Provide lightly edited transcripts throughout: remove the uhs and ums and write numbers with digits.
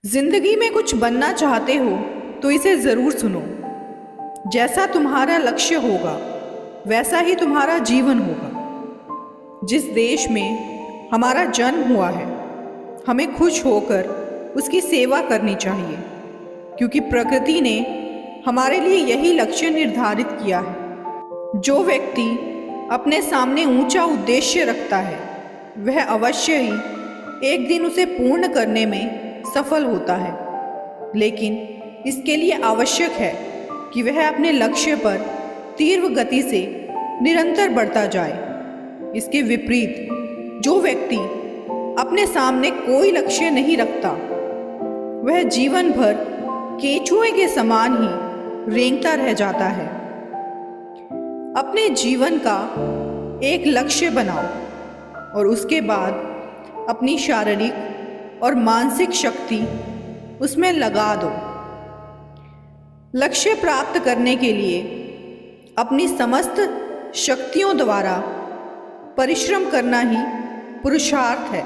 जिंदगी में कुछ बनना चाहते हो तो इसे ज़रूर सुनो। जैसा तुम्हारा लक्ष्य होगा वैसा ही तुम्हारा जीवन होगा। जिस देश में हमारा जन्म हुआ है हमें खुश होकर उसकी सेवा करनी चाहिए, क्योंकि प्रकृति ने हमारे लिए यही लक्ष्य निर्धारित किया है। जो व्यक्ति अपने सामने ऊंचा उद्देश्य रखता है वह अवश्य ही एक दिन उसे पूर्ण करने में सफल होता है, लेकिन इसके लिए आवश्यक है कि वह अपने लक्ष्य पर तीव्र गति से निरंतर बढ़ता जाए। इसके विपरीत जो व्यक्ति अपने सामने कोई लक्ष्य नहीं रखता वह जीवन भर केंचुए के समान ही रेंगता रह जाता है। अपने जीवन का एक लक्ष्य बनाओ और उसके बाद अपनी शारीरिक और मानसिक शक्ति उसमें लगा दो। लक्ष्य प्राप्त करने के लिए अपनी समस्त शक्तियों द्वारा परिश्रम करना ही पुरुषार्थ है।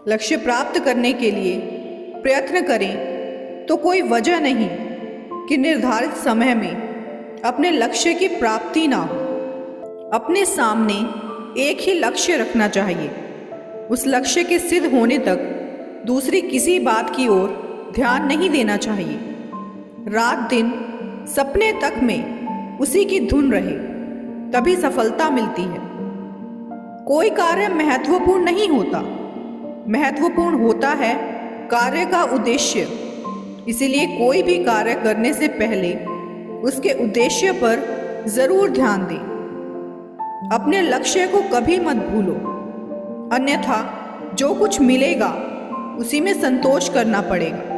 लक्ष्य प्राप्त करने के लिए प्रयत्न करें तो कोई वजह नहीं कि निर्धारित समय में अपने लक्ष्य की प्राप्ति ना हो। अपने सामने एक ही लक्ष्य रखना चाहिए। उस लक्ष्य के सिद्ध होने तक दूसरी किसी बात की ओर ध्यान नहीं देना चाहिए। रात दिन सपने तक में उसी की धुन रहे तभी सफलता मिलती है। कोई कार्य महत्वपूर्ण नहीं होता, महत्वपूर्ण होता है कार्य का उद्देश्य। इसीलिए कोई भी कार्य करने से पहले उसके उद्देश्य पर जरूर ध्यान दें। अपने लक्ष्य को कभी मत भूलो, अन्यथा जो कुछ मिलेगा उसी में संतोष करना पड़ेगा।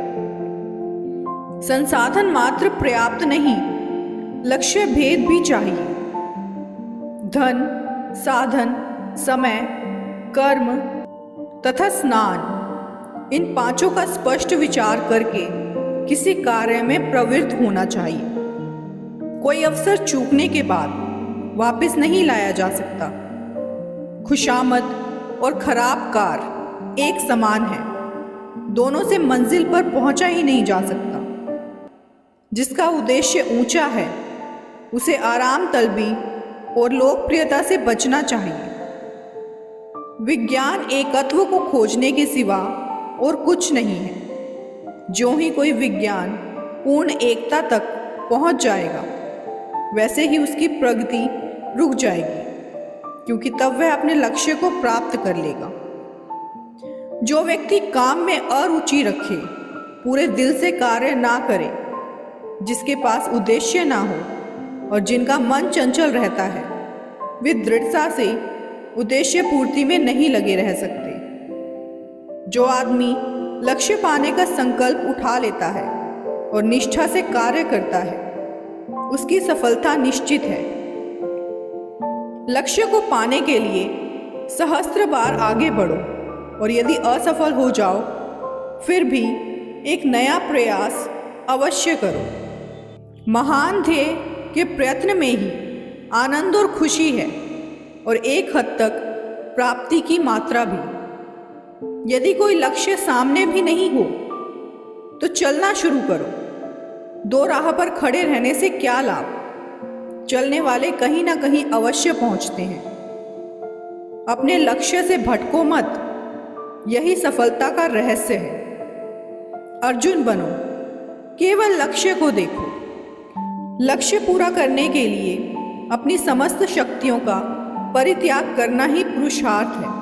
संसाधन मात्र पर्याप्त नहीं, लक्ष्य भेद भी चाहिए। धन, साधन, समय, कर्म तथा स्नान, इन पांचों का स्पष्ट विचार करके किसी कार्य में प्रवृत्त होना चाहिए। कोई अवसर चूकने के बाद वापस नहीं लाया जा सकता। खुशामद और खराब कार एक समान है, दोनों से मंजिल पर पहुंचा ही नहीं जा सकता। जिसका उद्देश्य ऊंचा है उसे आराम तलबी और लोकप्रियता से बचना चाहिए। विज्ञान एकत्व को खोजने के सिवा और कुछ नहीं है। जो ही कोई विज्ञान पूर्ण एकता तक पहुंच जाएगा वैसे ही उसकी प्रगति रुक जाएगी, क्योंकि तब वह अपने लक्ष्य को प्राप्त कर लेगा। जो व्यक्ति काम में अरुचि रखे, पूरे दिल से कार्य ना करे, जिसके पास उद्देश्य ना हो और जिनका मन चंचल रहता है, वे दृढ़ता से उद्देश्य पूर्ति में नहीं लगे रह सकते। जो आदमी लक्ष्य पाने का संकल्प उठा लेता है और निष्ठा से कार्य करता है उसकी सफलता निश्चित है। लक्ष्य को पाने के लिए सहस्त्र बार आगे बढ़ो और यदि असफल हो जाओ फिर भी एक नया प्रयास अवश्य करो। महान ध्येय के प्रयत्न में ही आनंद और खुशी है और एक हद तक प्राप्ति की मात्रा भी। यदि कोई लक्ष्य सामने भी नहीं हो तो चलना शुरू करो। दो राह पर खड़े रहने से क्या लाभ? चलने वाले कहीं ना कहीं अवश्य पहुंचते हैं। अपने लक्ष्य से भटको मत, यही सफलता का रहस्य है। अर्जुन बनो, केवल लक्ष्य को देखो। लक्ष्य पूरा करने के लिए अपनी समस्त शक्तियों का परित्याग करना ही पुरुषार्थ है।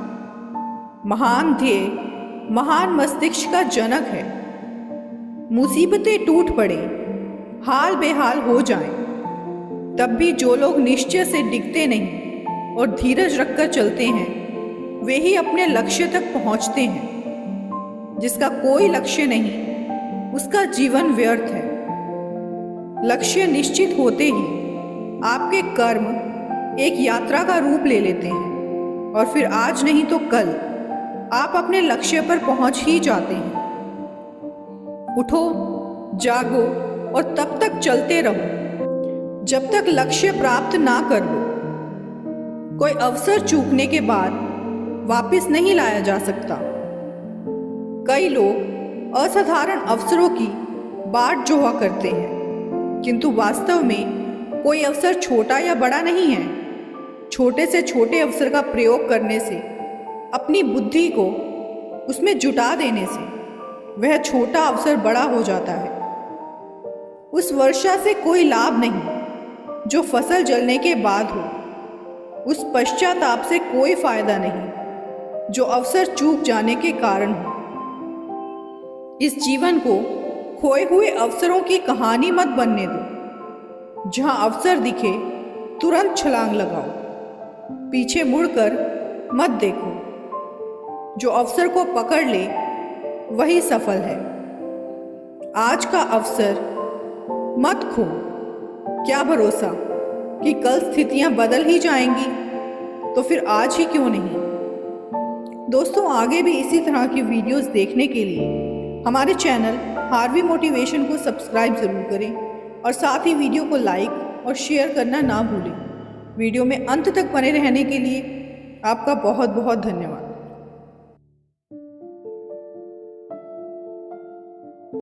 महान ध्येय महान मस्तिष्क का जनक है। मुसीबतें टूट पड़े, हाल बेहाल हो जाएं, तब भी जो लोग निश्चय से डिगते नहीं और धीरज रखकर चलते हैं वे ही अपने लक्ष्य तक पहुंचते हैं। जिसका कोई लक्ष्य नहीं उसका जीवन व्यर्थ है। लक्ष्य निश्चित होते ही आपके कर्म एक यात्रा का रूप ले लेते हैं और फिर आज नहीं तो कल आप अपने लक्ष्य पर पहुंच ही जाते हैं। उठो, जागो और तब तक चलते रहो जब तक लक्ष्य प्राप्त ना कर लो। कोई अवसर चूकने के बाद वापस नहीं लाया जा सकता। कई लोग असाधारण अवसरों की बाट जोहा करते हैं, किंतु वास्तव में कोई अवसर छोटा या बड़ा नहीं है। छोटे से छोटे अवसर का प्रयोग करने से, अपनी बुद्धि को उसमें जुटा देने से वह छोटा अवसर बड़ा हो जाता है। उस वर्षा से कोई लाभ नहीं जो फसल जलने के बाद हो। उस पश्चाताप से कोई फायदा नहीं जो अवसर चूक जाने के कारण हो। इस जीवन को खोए हुए अवसरों की कहानी मत बनने दो। जहां अवसर दिखे तुरंत छलांग लगाओ, पीछे मुड़कर मत देखो। जो अवसर को पकड़ ले वही सफल है। आज का अवसर मत खो। क्या भरोसा कि कल स्थितियां बदल ही जाएंगी, तो फिर आज ही क्यों नहीं। दोस्तों, आगे भी इसी तरह की वीडियोस देखने के लिए हमारे चैनल हार्वी मोटिवेशन को सब्सक्राइब ज़रूर करें और साथ ही वीडियो को लाइक और शेयर करना ना भूलें। वीडियो में अंत तक बने रहने के लिए आपका बहुत बहुत धन्यवाद।